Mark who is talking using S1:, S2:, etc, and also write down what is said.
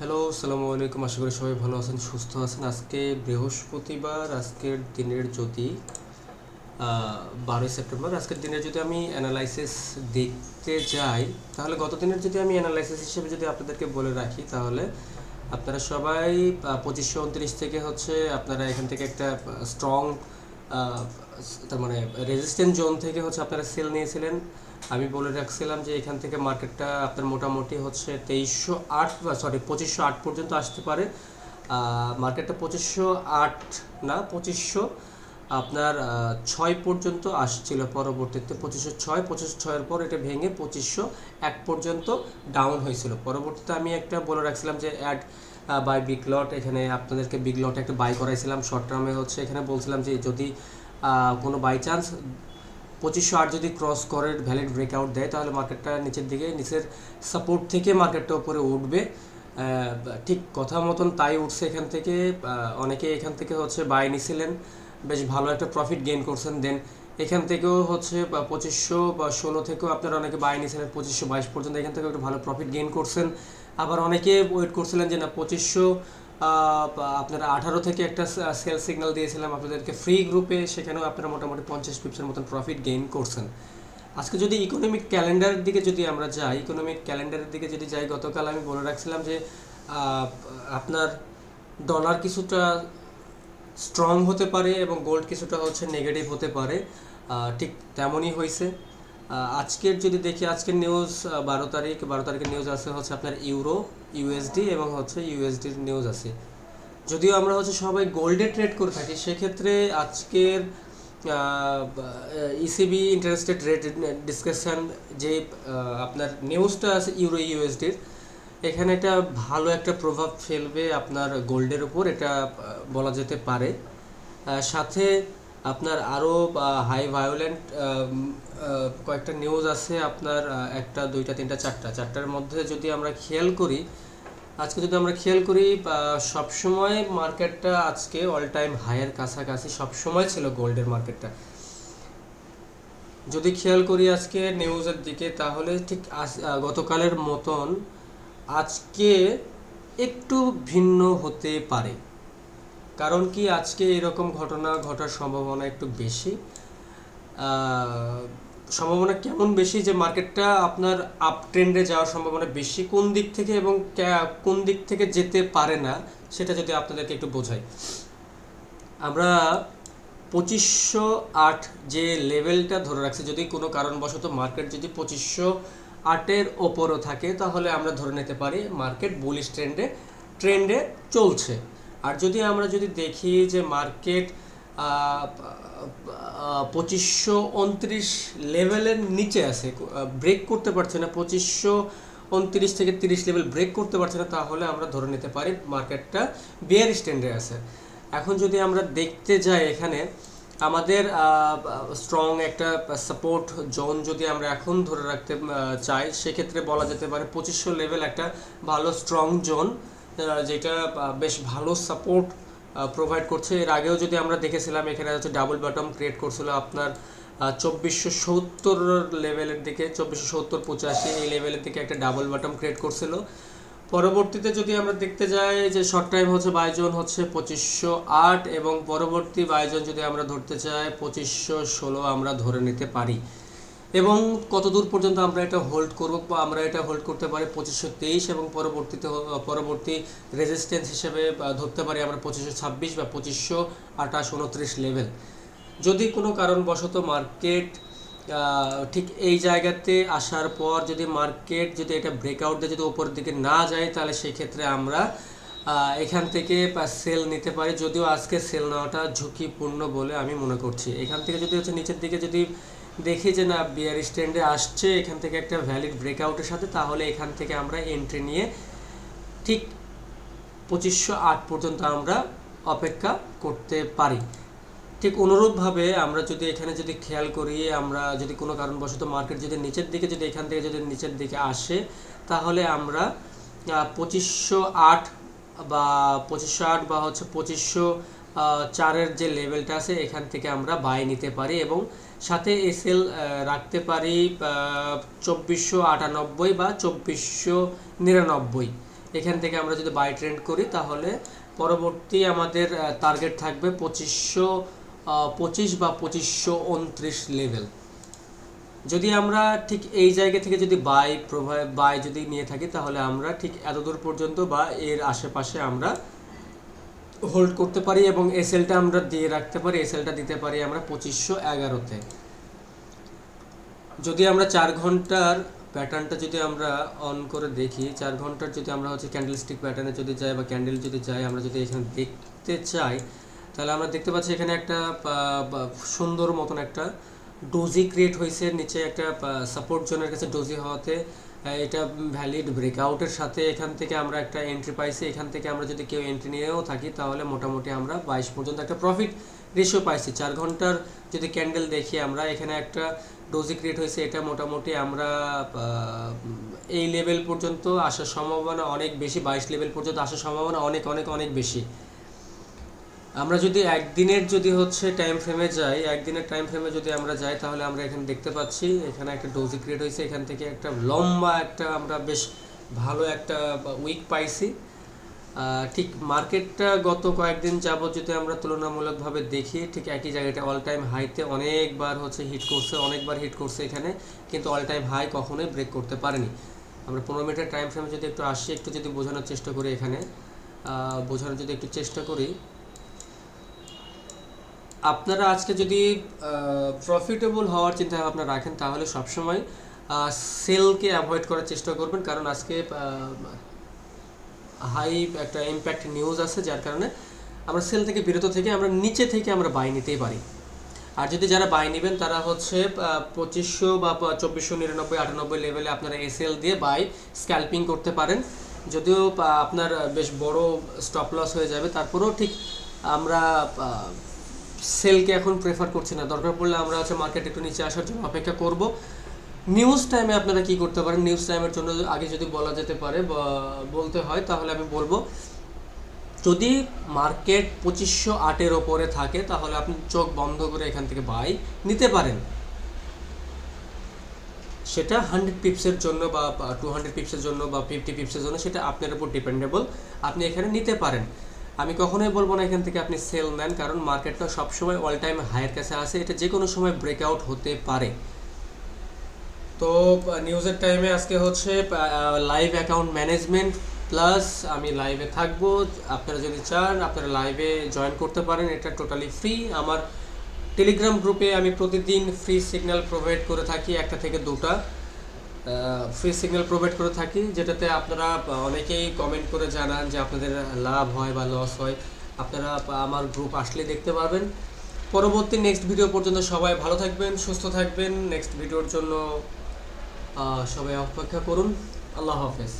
S1: Hello, আসসালামু আলাইকুম। আশা করি সবাই ভালো আছেন, সুস্থ আছেন। আজকে বৃহস্পতিবার। আজকের দিনের যদি 12ই সেপ্টেম্বর, আজকের দিনের যদি আমি অ্যানালাইসিস দেখতে যাই, তাহলে গত দিনের যদি আমি অ্যানালাইসিস হিসেবে যদি আপনাদেরকে বলে রাখি, তাহলে আপনারা সবাই 2529 থেকে হচ্ছে আপনারা এখান থেকে একটা স্ট্রং, তার মানে রেজিস্ট্যান্ট জোন থেকে হচ্ছে আপনারা সেল নিয়েছিলেন। আমি বলে রাখছিলাম যে এখান থেকে মার্কেটটা আপনার মোটামুটি হচ্ছে 2308 সরি 2508 পর্যন্ত আসতে পারে। মার্কেটটা 2508 না, 2500 আপনার 6 পর্যন্ত আসছিল। পরবর্তীতে 2506, 2506-এর পর এটা ভেঙে 2501 পর্যন্ত ডাউন হয়েছিল। পরবর্তীতে আমি একটা বলে রাখছিলাম যে অ্যাড বাই বিগ লট, এখানে আপনাদেরকে বিগ লট একটা বাই করাইছিলাম শর্ট টার্মে। হচ্ছে এখানে বলছিলাম যে যদি কোনো বাই চান্স 2508 যদি ক্রস করে ভ্যালিড ব্রেকআউট দেয়, তাহলে মার্কেটটা নিচের দিকে, নিচের সাপোর্ট থেকে মার্কেটটা উপরে উঠবে। ঠিক কথা মতন তাই উঠছে এখান থেকে। অনেকে এখান থেকে হচ্ছে বাই নিছিলেন, বেশ ভালো একটা প্রফিট গেইন করছেন। দেন এখান থেকেও হচ্ছে 2516 থেকেও আপনারা অনেকে বাই নিয়েছিলেন 2522 পর্যন্ত, এখান থেকেও একটা ভালো প্রফিট গেইন করছেন। আবার অনেকে ওয়েট করছিলেন যে না 2500 আপনারা 18 থেকে একটা সেল সিগন্যাল দিয়েছিলাম আপনাদেরকে ফ্রি গ্রুপে, সেখানেও আপনারা মোটামুটি 50 পিপসের মতন প্রফিট গেইন করছেন। আজকে যদি ইকোনমিক ক্যালেন্ডারের দিকে যদি আমরা যাই, ইকোনমিক ক্যালেন্ডারের দিকে যদি যাই, গতকাল আমি বলে রাখছিলাম যে আপনার ডলার কিছুটা স্ট্রং হতে পারে এবং গোল্ড কিছুটা হচ্ছে নেগেটিভ হতে পারে। ঠিক তেমনই হয়েছে। আজকের যদি দেখি, আজকের নিউজ 12 তারিখের নিউজ আছে হচ্ছে আপনার ইউরো, ইউএসডি এবং হচ্ছে ইউএসডির নিউজ আছে। যদিও আমরা হচ্ছে সবাই গোল্ডে ট্রেড করে থাকি, সেক্ষেত্রে আজকের ইসিবি ইন্টারেস্টেড রেট ডিসকাশন যে আপনার নিউজটা আছে ইউরো ইউএসডির, এখানে এটা ভালো একটা প্রভাব ফেলবে আপনার গোল্ডের উপর, এটা বলা যেতে পারে। সাথে আপনার আরও হাই ভায়োলেন্ট কয়েকটা নিউজ আছে আপনার, একটা দুইটা তিনটা চারটার মধ্যে যদি আমরা খেয়াল করি, আজকে যদি আমরা খেয়াল করি, সবসময় মার্কেটটা আজকে অল টাইম হাইয়ের কাছাকাছি সবসময় ছিল গোল্ডের মার্কেটটা। যদি খেয়াল করি আজকে নিউজের দিকে, তাহলে ঠিক গতকালের মতন আজকে একটু ভিন্ন হতে পারে। কারণ কি, আজকে এরকম ঘটনা ঘটার সম্ভাবনা একটু বেশি। সম্ভাবনা কেমন বেশি, যে মার্কেটটা আপনার আপ ট্রেন্ডে যাওয়ার সম্ভাবনা বেশি। কোন দিক থেকে এবং কোন দিক থেকে যেতে পারে না, সেটা যদি আপনাদেরকে একটু বোঝাই। আমরা 2508 যে লেভেলটা ধরে রাখছি, যদি কোনো কারণবশত মার্কেট যদি 2508-এর ওপরও থাকে, তাহলে আমরা ধরে নিতে পারি মার্কেট বুলিশ ট্রেন্ডে চলছে। আর আমরা যদি দেখি যে মার্কেট 2529 লেভেলের নিচে আছে, ব্রেক করতে পারছে না, 2529 থেকে 30 লেভেল ব্রেক করতে পারছে না, তাহলে আমরা ধরে নিতে পারি মার্কেটটা বিয়ারিশ ট্রেন্ডে আছে। এখন যদি আমরা দেখতে যাই, এখানে আমাদের স্ট্রং একটা সাপোর্ট জোন যদি আমরা এখন ধরে রাখতে চাই, সেক্ষেত্রে বলা যেতে পারে 2500 লেভেল একটা ভালো স্ট্রং জোন, যেটা বেশ ভালো সাপোর্ট প্রোভাইড করছে। এর আগেও যদি আমরা দেখেছিলাম, এখানে হচ্ছে ডাবল বটম ক্রিয়েট করছিল আপনার 2470 লেভেলের দিকে, 2470-85 এই লেভেলের দিকে একটা ডাবল বটম ক্রিয়েট করছিল। পরবর্তীতে যদি আমরা দেখতে যাই যে শর্ট টাইম হচ্ছে বাইজন হচ্ছে 2508, এবং পরবর্তী বাইজন যদি আমরা ধরতে চাই 2516 আমরা ধরে নিতে পারি। এবং কত দূর পর্যন্ত আমরা এটা হোল্ড করব, বা আমরা এটা হোল্ড করতে পারি 2523, এবং পরবর্তী রেজিস্ট্যান্স হিসেবে ধরতে পারি আমরা 2526 বা 2528-29 লেভেল। যদি কোনো কারণবশত মার্কেট ঠিক এই জায়গাতে আসার পর যদি মার্কেট যদি এটা ব্রেকআউট দিয়ে যদি উপরের দিকে না যায়, তাহলে সেই ক্ষেত্রে আমরা এখান থেকে সেল নিতে পারি। যদিও আজকে সেল নেওয়াটা ঝুঁকিপূর্ণ বলে আমি মনে করছি। এখান থেকে যদি হচ্ছে নিচের দিকে যদি দেখি যে না বিয়ারিশ ট্রেন্ডে আসছে এখান থেকে একটা ভ্যালিড ব্রেকআউটের সাথে, তাহলে এখান থেকে আমরা এন্ট্রি নিয়ে ঠিক 2508 পর্যন্ত আমরা অপেক্ষা করতে পারি। ঠিক অনুরূপভাবে আমরা যদি এখানে যদি খেয়াল করি, আমরা যদি কোনো কারণবশত মার্কেট যদি নিচের দিকে যদি এখান থেকে যদি নিচের দিকে আসে, তাহলে আমরা 2508 বা 2508 বা হচ্ছে 2504-এর যে লেভেলটা আছে, এখান থেকে আমরা বাই নিতে পারি, এবং সাথে এসএল রাখতে পারি 2498 বা 2499। এখান থেকে আমরা যদি বাই ট্রেন্ড করি তাহলে পরবর্তী আমাদের টার্গেট থাকবে 2525 বা 2529 লেভেল। যদি আমরা ঠিক এই জায়গা থেকে যদি বাই যদি নিয়ে থাকি তাহলে আমরা ঠিক এতদূর পর্যন্ত বা এর আশেপাশে আমরা হোল্ড করতে পারি এবং এসএলটা আমরা দিয়ে রাখতে পারি, এসএলটা দিতে পারি আমরা 2511-তে। যদি আমরা 4 ঘন্টার প্যাটার্নটা যদি আমরা অন করে দেখি, 4 ঘন্টার যদি আমরা হচ্ছে ক্যান্ডেলস্টিক প্যাটার্নে যদি যাই বা ক্যান্ডেল যদি যাই, আমরা যদি এখানে দেখতে চাই তাহলে আমরা দেখতে পাচ্ছি এখানে একটা সুন্দর মতন একটা ডোজি ক্রিয়েট হয়েছে, নিচে একটা সাপোর্ট জোনের কাছে ডোজি হওয়াতে এটা ভ্যালিড ব্রেকআউটের সাথে এখান থেকে আমরা একটা এন্ট্রি পাইছি। এখান থেকে আমরা যদি কেউ এন্ট্রি নিয়েও থাকি তাহলে মোটামুটি আমরা 22 পর্যন্ত একটা প্রফিট রেশিও পাইছি। 4 ঘন্টার যদি ক্যান্ডেল দেখি আমরা, এখানে একটা ডোজি ক্রিয়েট হয়েছে, এটা মোটামুটি আমরা এই লেভেল পর্যন্ত আসার সম্ভাবনা অনেক বেশি, 22 লেভেল পর্যন্ত আসার সম্ভাবনা অনেক অনেক অনেক বেশি। আমরা যদি একদিনের যদি হচ্ছে টাইম ফ্রেমে যাই, একদিনের টাইম ফ্রেমে যদি আমরা যাই তাহলে আমরা এখানে দেখতে পাচ্ছি এখানে একটা ডোজি ক্রিয়েট হয়েছে, এখান থেকে একটা লম্বা একটা আমরা বেশ ভালো একটা উইক পাইছি। ঠিক মার্কেটটা গত কয়েকদিন যাবত যদি আমরা তুলনামূলকভাবে দেখি, ঠিক একই জায়গাটা অল টাইম হাইতে অনেকবার হচ্ছে অনেকবার হিট করছে এখানে, কিন্তু অল টাইম হাই কখনোই ব্রেক করতে পারেনি। আমরা 15 মিনিটের টাইম ফ্রেমে যদি একটু আসি, একটু যদি বোঝানোর চেষ্টা করি, এখানে বোঝানোর যদি একটু চেষ্টা করি, আপনারা আজকে যদি প্রফিটেবল হওয়ার চিন্তা ভাবনা রাখেন তাহলে সবসময় সেলকে অ্যাভয়েড করার চেষ্টা করবেন, কারণ আজকে হাই একটা ইম্প্যাক্ট নিউজ আছে, যার কারণে আমরা সেল থেকে বিরত থেকে আমরা নিচে থেকে আমরা বাই নিতেই পারি। আর যদি যারা বাই নেবেন তারা হচ্ছে 2500 বা 2499-98 লেভেলে আপনারা এসএল দিয়ে বাই স্ক্যাল্পিং করতে পারেন। যদিও আপনার বেশ বড় স্টপ লস হয়ে যাবে, তারপরেও ঠিক আমরা সেলকে এখন প্রেফার করছি না। দরকার পড়লে আমরা হচ্ছে মার্কেট একটু নিচে আসার জন্য অপেক্ষা করব। নিউজ টাইমে আপনারা কি করতে পারেন, নিউজ টাইমের জন্য আগে যদি বলা যেতে পারে বা বলতে হয় তাহলে আমি বলবো, যদি মার্কেট 2508-এর ওপরে থাকে তাহলে আপনি চোখ বন্ধ করে এখান থেকে বাই নিতে পারেন। সেটা 100 পিপসের জন্য বা 200 পিপসের জন্য বা 50 পিপসের জন্য, সেটা আপনার উপর ডিপেন্ডেবল, আপনি এখানে নিতে পারেন। আমি কখনোই বলবো না এখান থেকে আপনি সেল নেন, কারণ মার্কেটটা সবসময় অল টাইম হাইয়ের কাছে আসে, এটা যে কোনো সময় ব্রেকআউট হতে পারে। তো নিউজের টাইমে আজকে হচ্ছে লাইভ অ্যাকাউন্ট ম্যানেজমেন্ট প্লাস আমি লাইভে থাকবো। আপনারা যদি চান আপনারা লাইভে জয়েন করতে পারেন, এটা টোটালি ফ্রি। আমার টেলিগ্রাম গ্রুপে আমি প্রতিদিন ফ্রি সিগন্যাল প্রোভাইড করে থাকি, 1টা থেকে 2টা ফ্রি সিগন্যাল প্রোভাইড করে থাকি, যেটাতে আপনারা অনেকেই কমেন্ট করে জানান যে আপনাদের লাভ হয় বা লস হয়। আপনারা আমার গ্রুপ আসলে দেখতে পারবেন। পরবর্তী নেক্সট ভিডিও পর্যন্ত সবাই ভালো থাকবেন, সুস্থ থাকবেন। নেক্সট ভিডিওর জন্য সবাই অপেক্ষা করুন। আল্লাহ হাফেজ।